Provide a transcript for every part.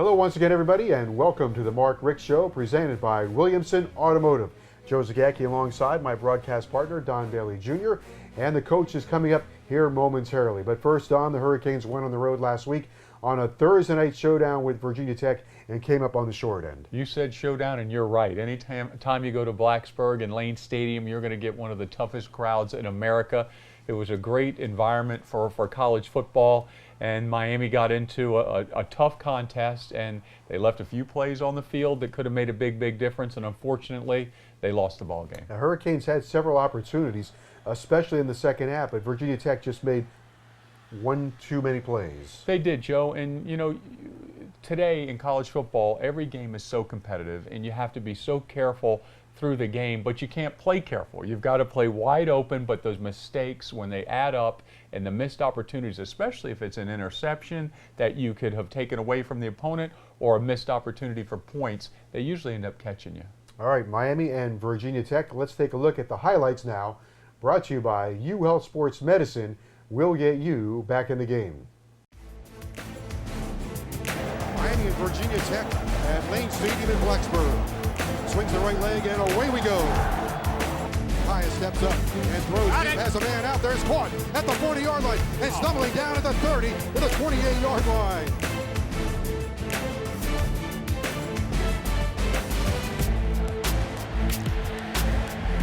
Hello once again, everybody, and welcome to the Mark Richt Show, presented by Williamson Automotive. Joe Zagacki alongside my broadcast partner, Don Bailey Jr., and the coach is coming up here momentarily. But first, Don, the Hurricanes went on the road last week on a Thursday night showdown with Virginia Tech and came up on the short end. You said showdown, and you're right. Anytime you go to Blacksburg and Lane Stadium, you're going to get one of the toughest crowds in America. It was a great environment for college football, and Miami got into a tough contest, and they left a few plays on the field that could have made a big difference, and unfortunately, they lost the ball game. The Hurricanes had several opportunities, especially in the second half, but Virginia Tech just made one too many plays. They did, Joe, and you know, today in college football, every game is so competitive, and you have to be so careful through the game, but you can't play careful. You've got to play wide open, but those mistakes, when they add up, and the missed opportunities, especially if it's an interception that you could have taken away from the opponent or a missed opportunity for points, they usually end up catching you. All right, Miami and Virginia Tech. Let's take a look at the highlights now, brought to you by UHealth Sports Medicine. We'll get you back in the game. Miami and Virginia Tech at Lane Stadium in Blacksburg. Swings the right leg, and away we go. Kaya steps up and throws deep, has a man out there. It's caught at the 40-yard line and stumbling down at the 30 to the 28-yard line.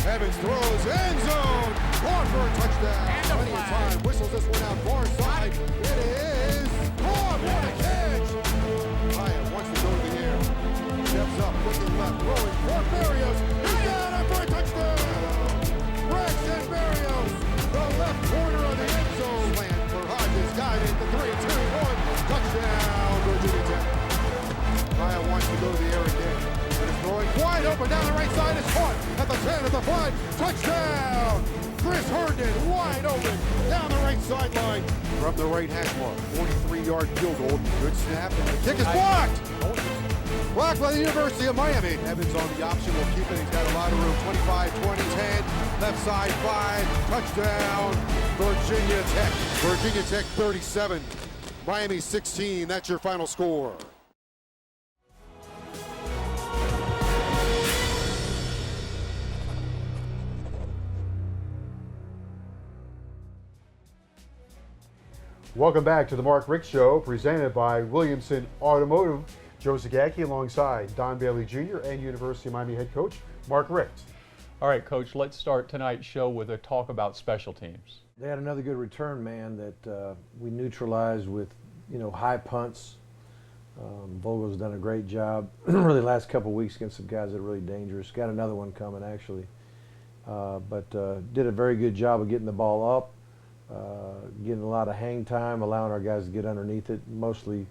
Evans throws, end zone, caught for a touchdown. Plenty of time, whistles this one out far side. It is caught, what a catch. Kaya wants to go to the air. Steps up, looking left, throwing for Berrios. He's down and for a touchdown. Braxton Berrios, the left corner of the end zone. Slant for Hodges, got it, the 3-2-1. Touchdown, Virginia Tech. Kaya wants to go to the air again. And it's throwing wide open down the right side. It's caught at the 10, at the 5. Touchdown! Chris Herndon wide open down the right sideline from the right hash mark. 43-yard field goal. Good snap, and the kick is blocked. Blocked by the University of Miami. Evans on the option will keep it. He's got a lot of room. 25, 20, 10. Left side 5. Touchdown, Virginia Tech. Virginia Tech 37. Miami 16. That's your final score. Welcome back to the Mark Richt Show, presented by Williamson Automotive. Joe Zagacki alongside Don Bailey Jr. and University of Miami head coach Mark Richt. All right, Coach, let's start tonight's show with a talk about special teams. They had another good return man that we neutralized with, high punts. Vogel's done a great job really last couple of weeks against some guys that are really dangerous. Got another one coming, actually. But did a very good job of getting the ball up, getting a lot of hang time, allowing our guys to get underneath it, mostly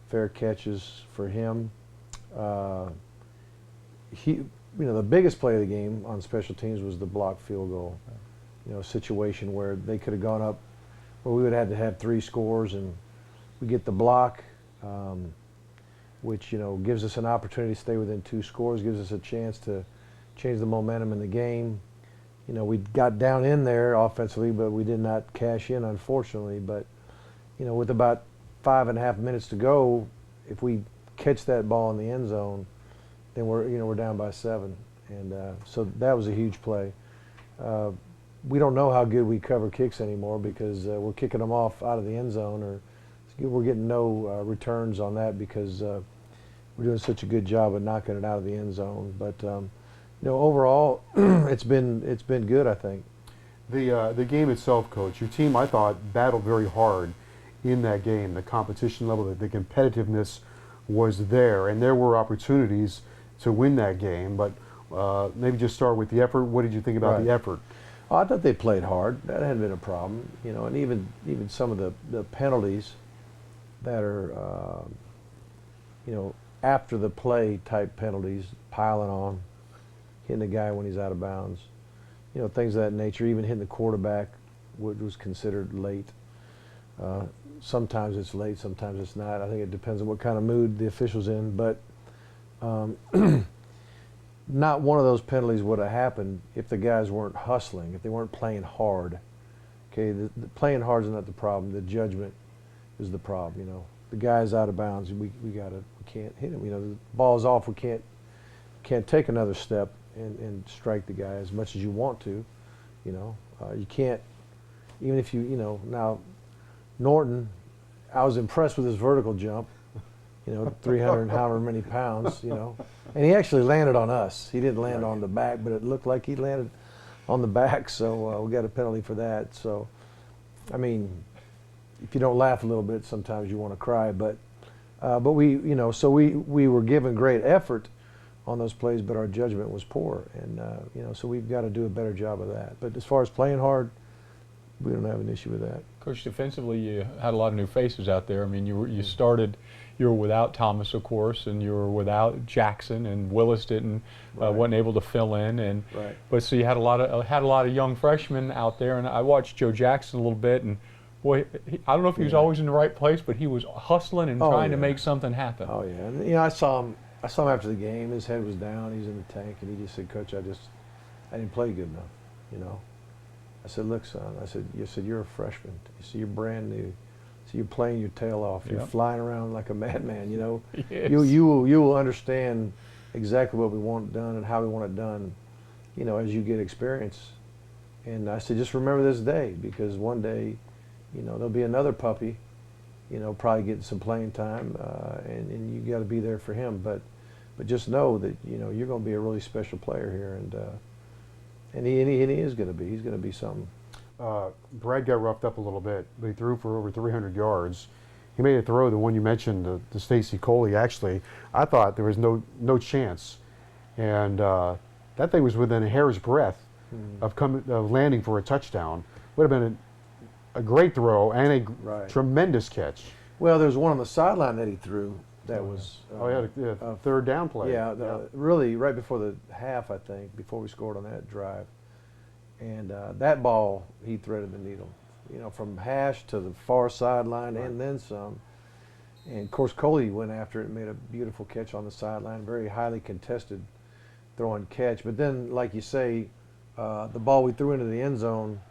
fair catches for him. The biggest play of the game on special teams was the blocked field goal. A situation where they could have gone up, where we would have had to have 3 scores, and we get the block, which gives us an opportunity to stay within 2 scores, gives us a chance to change the momentum in the game. We got down in there offensively, but we did not cash in, unfortunately. But with about 5.5 minutes to go, if we catch that ball in the end zone, then we're down by 7, and so that was a huge play. We don't know how good we cover kicks anymore because we're kicking them off out of the end zone, or we're getting no returns on that because we're doing such a good job of knocking it out of the end zone. But overall, it's been good, I think. The game itself, Coach, your team, I thought, battled very hard in that game. The competition level, the competitiveness was there, and there were opportunities to win that game. But maybe just start with the effort. What did you think about the effort? Oh, I thought they played hard. That hadn't been a problem. And even some of the penalties that are after the play type penalties, piling on, hitting the guy when he's out of bounds, things of that nature. Even hitting the quarterback, which was considered late. Sometimes it's late, sometimes it's not. I think it depends on what kind of mood the official's in. But not one of those penalties would have happened if the guys weren't hustling, if they weren't playing hard. Okay, the playing hard is not the problem. The judgment is the problem. The guy's out of bounds. We can't hit him. You know, the ball's off. We can't take another step and strike the guy as much as you want to. You know, you can't, even if you know, now Norton, I was impressed with his vertical jump, you know, 300 however many pounds, you know, and he actually landed on us. He didn't land on the back, but it looked like he landed on the back, so we got a penalty for that. So, I mean, if you don't laugh a little bit, sometimes you want to cry, but we, you know, so we were given great effort on those plays, but our judgment was poor, and you know, so we've got to do a better job of that. But as far as playing hard, we don't have an issue with that. Coach, defensively, you had a lot of new faces out there. I mean, you were without Thomas, of course, and you were without Jackson, and Willis wasn't able to fill in, and but so you had a lot of young freshmen out there, and I watched Joe Jackson a little bit, and boy, I don't know if he was always in the right place, but he was hustling and trying to make something happen. Oh yeah, and you know, I saw him after the game. His head was down. He was in the tank, and he just said, "Coach, I didn't play good enough." You know, I said, "Look, son," I said, "You're a freshman. You see, you're brand new. So you're playing your tail off. You're flying around like a madman. You know, Yes. you will understand exactly what we want done and how we want it done. You know, as you get experience." And I said, "Just remember this day, because one day, you know, there'll be another puppy. You know, probably getting some playing time, and you got to be there for him. But just know that, you know, you're going to be a really special player here, and he is going to be. He's going to be something." Brad got roughed up a little bit, but he threw for over 300 yards. He made a throw, the one you mentioned, to Stacy Coley. Actually, I thought there was no chance, and that thing was within a hair's breadth of landing for a touchdown. Would have been a great throw and a tremendous catch. Well, there's one on the sideline that he threw that was a third down play. Yeah, really right before the half, I think, before we scored on that drive. And that ball, he threaded the needle, you know, from hash to the far sideline and then some. And of course, Coley went after it and made a beautiful catch on the sideline, very highly contested throw and catch. But then, like you say, the ball we threw into the end zone,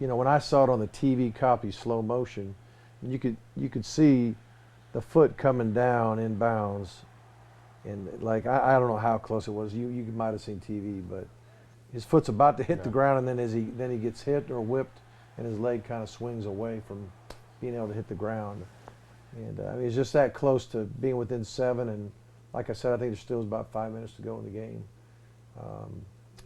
you know, when I saw it on the TV copy slow motion, you could see the foot coming down in bounds, and like I don't know how close it was. You might have seen TV, but his foot's about to hit the ground, and then he gets hit or whipped, and his leg kind of swings away from being able to hit the ground. And I mean, it's just that close to being within 7. And like I said, I think there still was about 5 minutes to go in the game,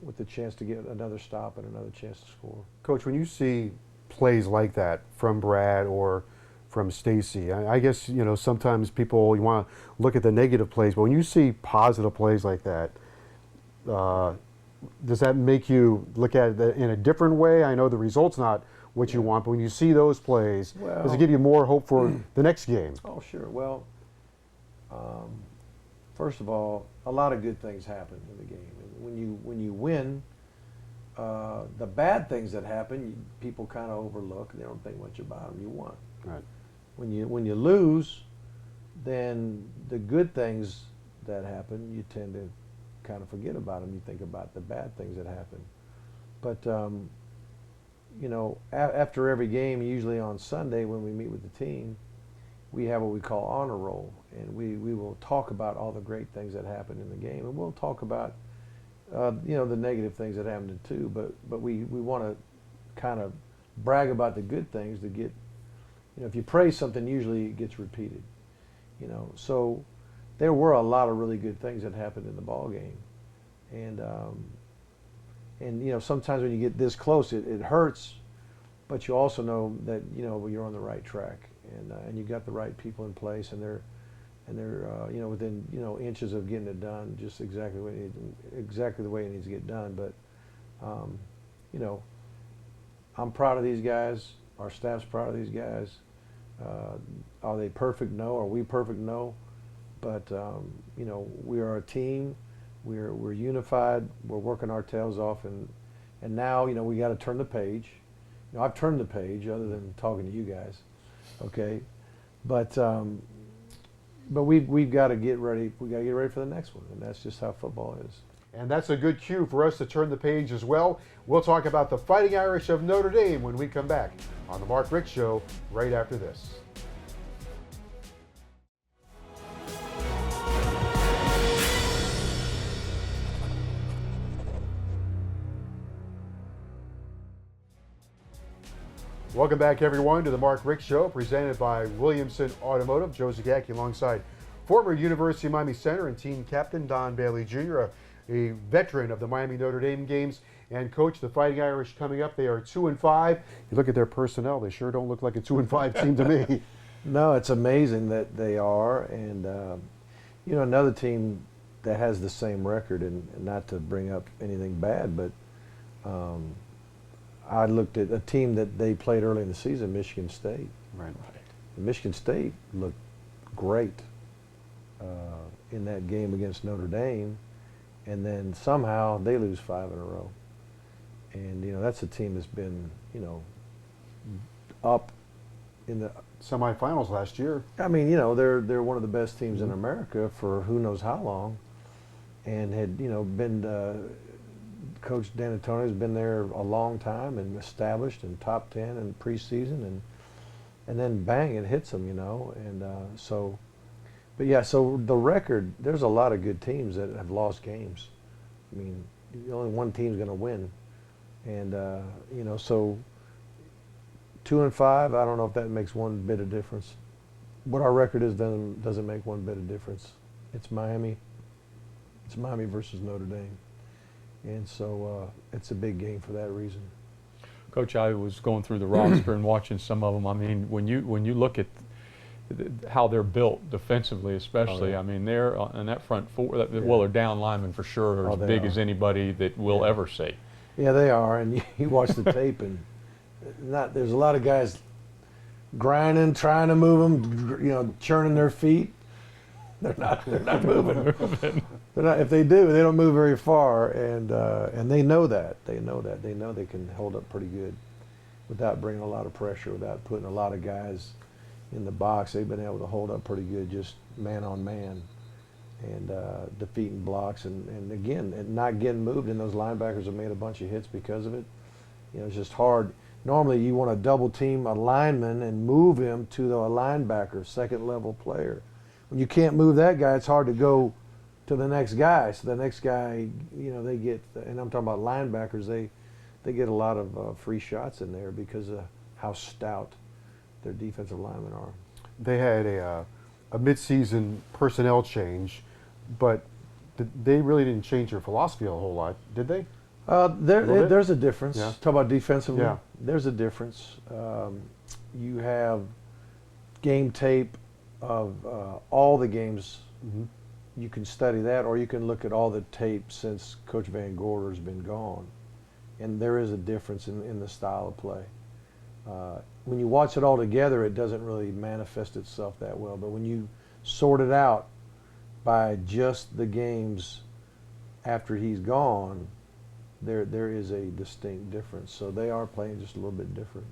with the chance to get another stop and another chance to score. Coach, when you see plays like that from Brad or from Stacy, I guess, you know, sometimes people, you want to look at the negative plays, but when you see positive plays like that, does that make you look at it in a different way? I know the result's not what you want, but when you see those plays, does it give you more hope for the next game? Oh, sure. Well, first of all, a lot of good things happen in the game. When you win, the bad things that happen, people kind of overlook. They don't think much about them. You won. Right. When you lose, then the good things that happen, you tend to kind of forget about them. You think about the bad things that happen. But you know, after every game, usually on Sunday when we meet with the team, we have what we call honor roll, and we will talk about all the great things that happened in the game, and we'll talk about you know, the negative things that happened too. But we want to kind of brag about the good things to get, you know, if you praise something, usually it gets repeated. You know, so there were a lot of really good things that happened in the ball game, and you know, sometimes when you get this close, it hurts, but you also know that, you know, you're on the right track, and you got the right people in place, and they're you know, within, you know, inches of getting it done, just exactly the way it needs to get done. But you know, I'm proud of these guys. Our staff's proud of these guys. Are they perfect? No. Are we perfect? No. But you know, we are a team. We're unified. We're working our tails off, and now, you know, we got to turn the page. You know, I've turned the page, other than talking to you guys, okay. But we've got to get ready. We got to get ready for the next one, and that's just how football is. And that's a good cue for us to turn the page as well. We'll talk about the Fighting Irish of Notre Dame when we come back on the Mark Richt Show right after this. Welcome back, everyone, to the Mark Richt Show, presented by Williamson Automotive. Joe Zagacki alongside former University of Miami center and team captain Don Bailey Jr., a veteran of the Miami Notre Dame games. And coach, the Fighting Irish coming up, they are 2-5. You look at their personnel; they sure don't look like a 2-5 team to me. No, it's amazing that they are, and you know, another team that has the same record, and not to bring up anything bad, but I looked at a team that they played early in the season, Michigan State. Right. And Michigan State looked great in that game against Notre Dame, and then somehow they lose 5 in a row. And you know, that's a team that's been, you know, up in the Semifinals last year. I mean, you know, they're one of the best teams in America for who knows how long, and had, you know, been Coach D'Antonio has been there a long time and established in top 10 in preseason, and then bang, it hits them, you know, and so, but yeah, so the record, there's a lot of good teams that have lost games. I mean, only one team's going to win, and you know, so 2-5, I don't know if that makes one bit of difference. What our record is doesn't make one bit of difference. It's Miami. It's Miami versus Notre Dame. And so it's a big game for that reason. Coach, I was going through the roster and watching some of them. I mean, when you look at how they're built defensively, especially, Oh, yeah. I mean, they're on that front four. Well, they're down linemen for sure, Oh, as they big are. as anybody that we'll ever see. Yeah, they are. And you watch the tape, and there's a lot of guys grinding, trying to move them, you know, churning their feet. They're not moving. They're not. If they do, they don't move very far, and they know that. They know that. They know they can hold up pretty good without bringing a lot of pressure, without putting a lot of guys in the box. They've been able to hold up pretty good, just man on man, and defeating blocks, and again, and not getting moved. And those linebackers have made a bunch of hits because of it. You know, it's just hard. Normally, you want to double team a lineman and move him to the linebacker, second level player. When you can't move that guy, it's hard to go to the next guy. So the next guy, you know, they get, and I'm talking about linebackers, they get a lot of free shots in there because of how stout their defensive linemen are. They had a midseason personnel change, but they really didn't change their philosophy a whole lot, did they? There's a difference. Yeah. Talk about defensively. Yeah. There's a difference. You have game tape of all the games. Mm-hmm. You can study that, or you can look at all the tape since Coach Van Gorder's been gone, and there is a difference in the style of play. When you watch it all together, it doesn't really manifest itself that well. But when you sort it out by just the games after he's gone, there is a distinct difference. So they are playing just a little bit different.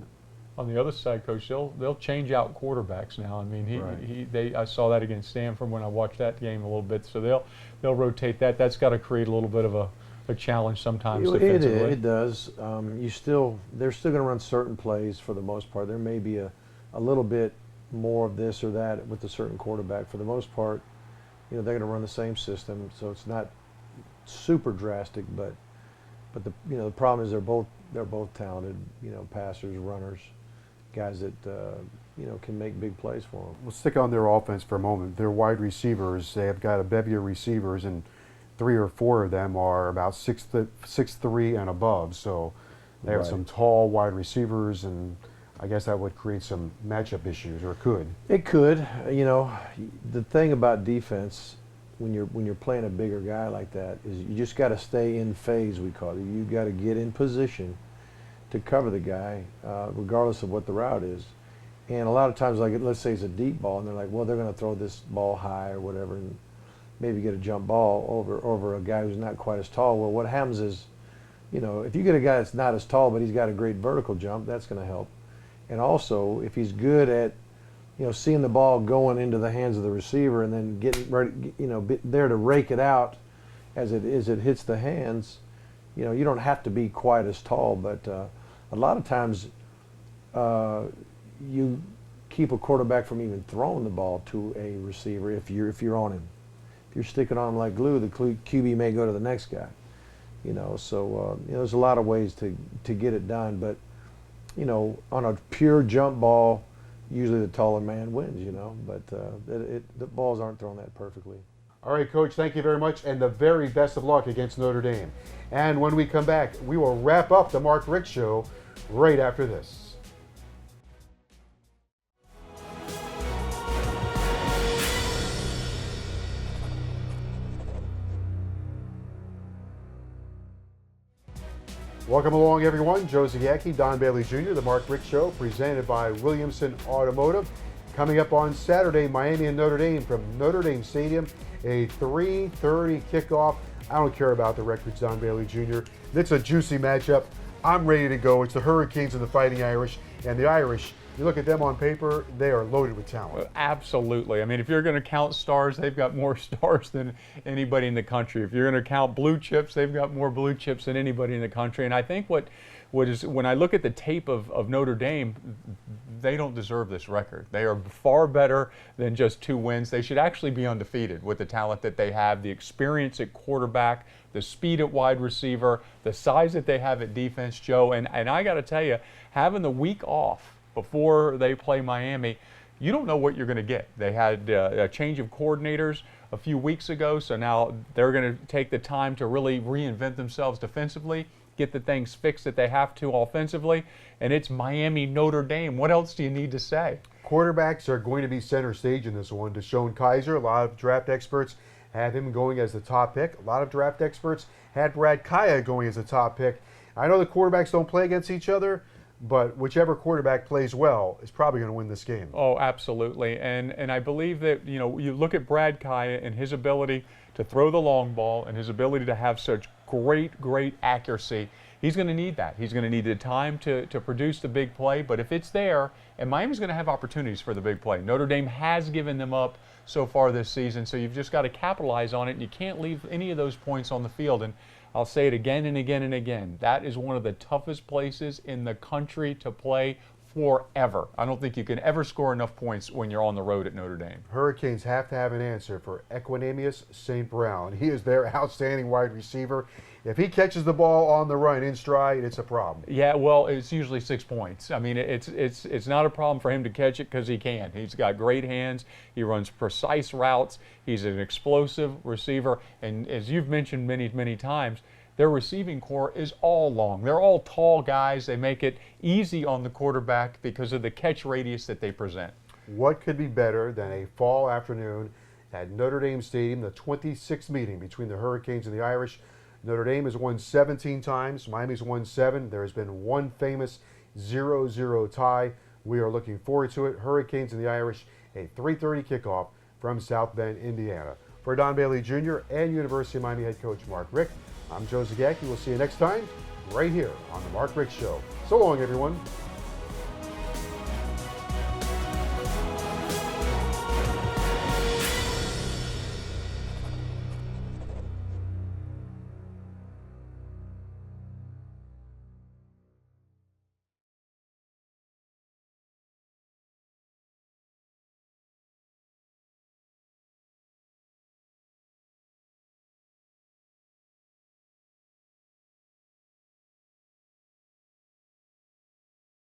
On the other side, Coach, they'll change out quarterbacks now. I mean, Right. I saw that against Stanford when I watched that game a little bit. So they'll rotate that. That's got to create a little bit of a challenge sometimes defensively. It does. They're still going to run certain plays for the most part. There may be a little bit more of this or that with a certain quarterback. For the most part, you know, they're going to run the same system, so it's not super drastic. But the problem is they're both talented, you know, passers, runners, guys that you know, can make big plays for them. We'll stick on their offense for a moment. Their wide receivers, they have got a bevy of receivers, and 3 or 4 of them are about 6'3" and above. So they have Right. some tall wide receivers, and I guess that would create some matchup issues, or could. It could. You know, the thing about defense, when you're playing a bigger guy like that, is you just got to stay in phase, we call it. You got to get in position to cover the guy, regardless of what the route is. And a lot of times, like, let's say it's a deep ball, and they're like, well, they're going to throw this ball high or whatever, and maybe get a jump ball over a guy who's not quite as tall. Well, what happens is, you know, if you get a guy that's not as tall, but he's got a great vertical jump, that's going to help. And also, if he's good at, you know, seeing the ball going into the hands of the receiver and then getting ready, you know, there to rake it out as it hits the hands, you know, you don't have to be quite as tall, but a lot of times you keep a quarterback from even throwing the ball to a receiver if you're on him. If you're sticking on him like glue, the QB may go to the next guy. You know, so you know, there's a lot of ways to get it done, but you know, on a pure jump ball, usually the taller man wins, you know, but the balls aren't thrown that perfectly. All right, Coach, thank you very much, and the very best of luck against Notre Dame. And when we come back, we will wrap up the Mark Richt Show right after this. Welcome along, everyone. Joe Zagacki, Don Bailey Jr., the Mark Richt Show, presented by Williamson Automotive. Coming up on Saturday, Miami and Notre Dame from Notre Dame Stadium, a 3:30 kickoff. I don't care about the records, Don Bailey Jr. It's a juicy matchup. I'm ready to go. It's the Hurricanes and the Fighting Irish. And the Irish, you look at them on paper, they are loaded with talent. Absolutely. I mean, if you're going to count stars, they've got more stars than anybody in the country. If you're going to count blue chips, they've got more blue chips than anybody in the country. And I think what is, when I look at the tape of Notre Dame, they don't deserve this record. They are far better than just 2 wins. They should actually be undefeated with the talent that they have, the experience at quarterback, the speed at wide receiver, the size that they have at defense, Joe. And I got to tell you, having the week off before they play Miami, you don't know what you're going to get. They had a change of coordinators a few weeks ago, so now they're going to take the time to really reinvent themselves defensively, get the things fixed that they have to offensively, and it's Miami, Notre Dame. What else do you need to say? Quarterbacks are going to be center stage in this one. Deshaun Kaiser, a lot of draft experts have him going as the top pick. A lot of draft experts had Brad Kaya going as the top pick. I know the quarterbacks don't play against each other, but whichever quarterback plays well is probably going to win this game. Oh, absolutely. And I believe that, you know, you look at Brad Kaya and his ability to throw the long ball and his ability to have such great accuracy. He's going to need that. He's going to need the time to produce the big play. But if it's there, and Miami's going to have opportunities for the big play. Notre Dame has given them up so far this season, so you've just got to capitalize on it, and you can't leave any of those points on the field. And I'll say it again and again and again. That is one of the toughest places in the country to play forever. I don't think you can ever score enough points when you're on the road at Notre Dame. Hurricanes have to have an answer for Equanimeous St. Brown. He is their outstanding wide receiver. If he catches the ball on the run in stride, it's a problem. Yeah, well, it's usually 6 points. I mean, it's not a problem for him to catch it because he can. He's got great hands. He runs precise routes. He's an explosive receiver. And as you've mentioned many times, their receiving core is all long. They're all tall guys. They make it easy on the quarterback because of the catch radius that they present. What could be better than a fall afternoon at Notre Dame Stadium, the 26th meeting between the Hurricanes and the Irish? Notre Dame has won 17 times. Miami's won 7. There has been one famous 0-0 tie. We are looking forward to it. Hurricanes and the Irish, a 3:30 kickoff from South Bend, Indiana. For Don Bailey Jr. and University of Miami head coach Mark Richt, I'm Joe Zagacki. We'll see you next time right here on the Mark Richt Show. So long, everyone.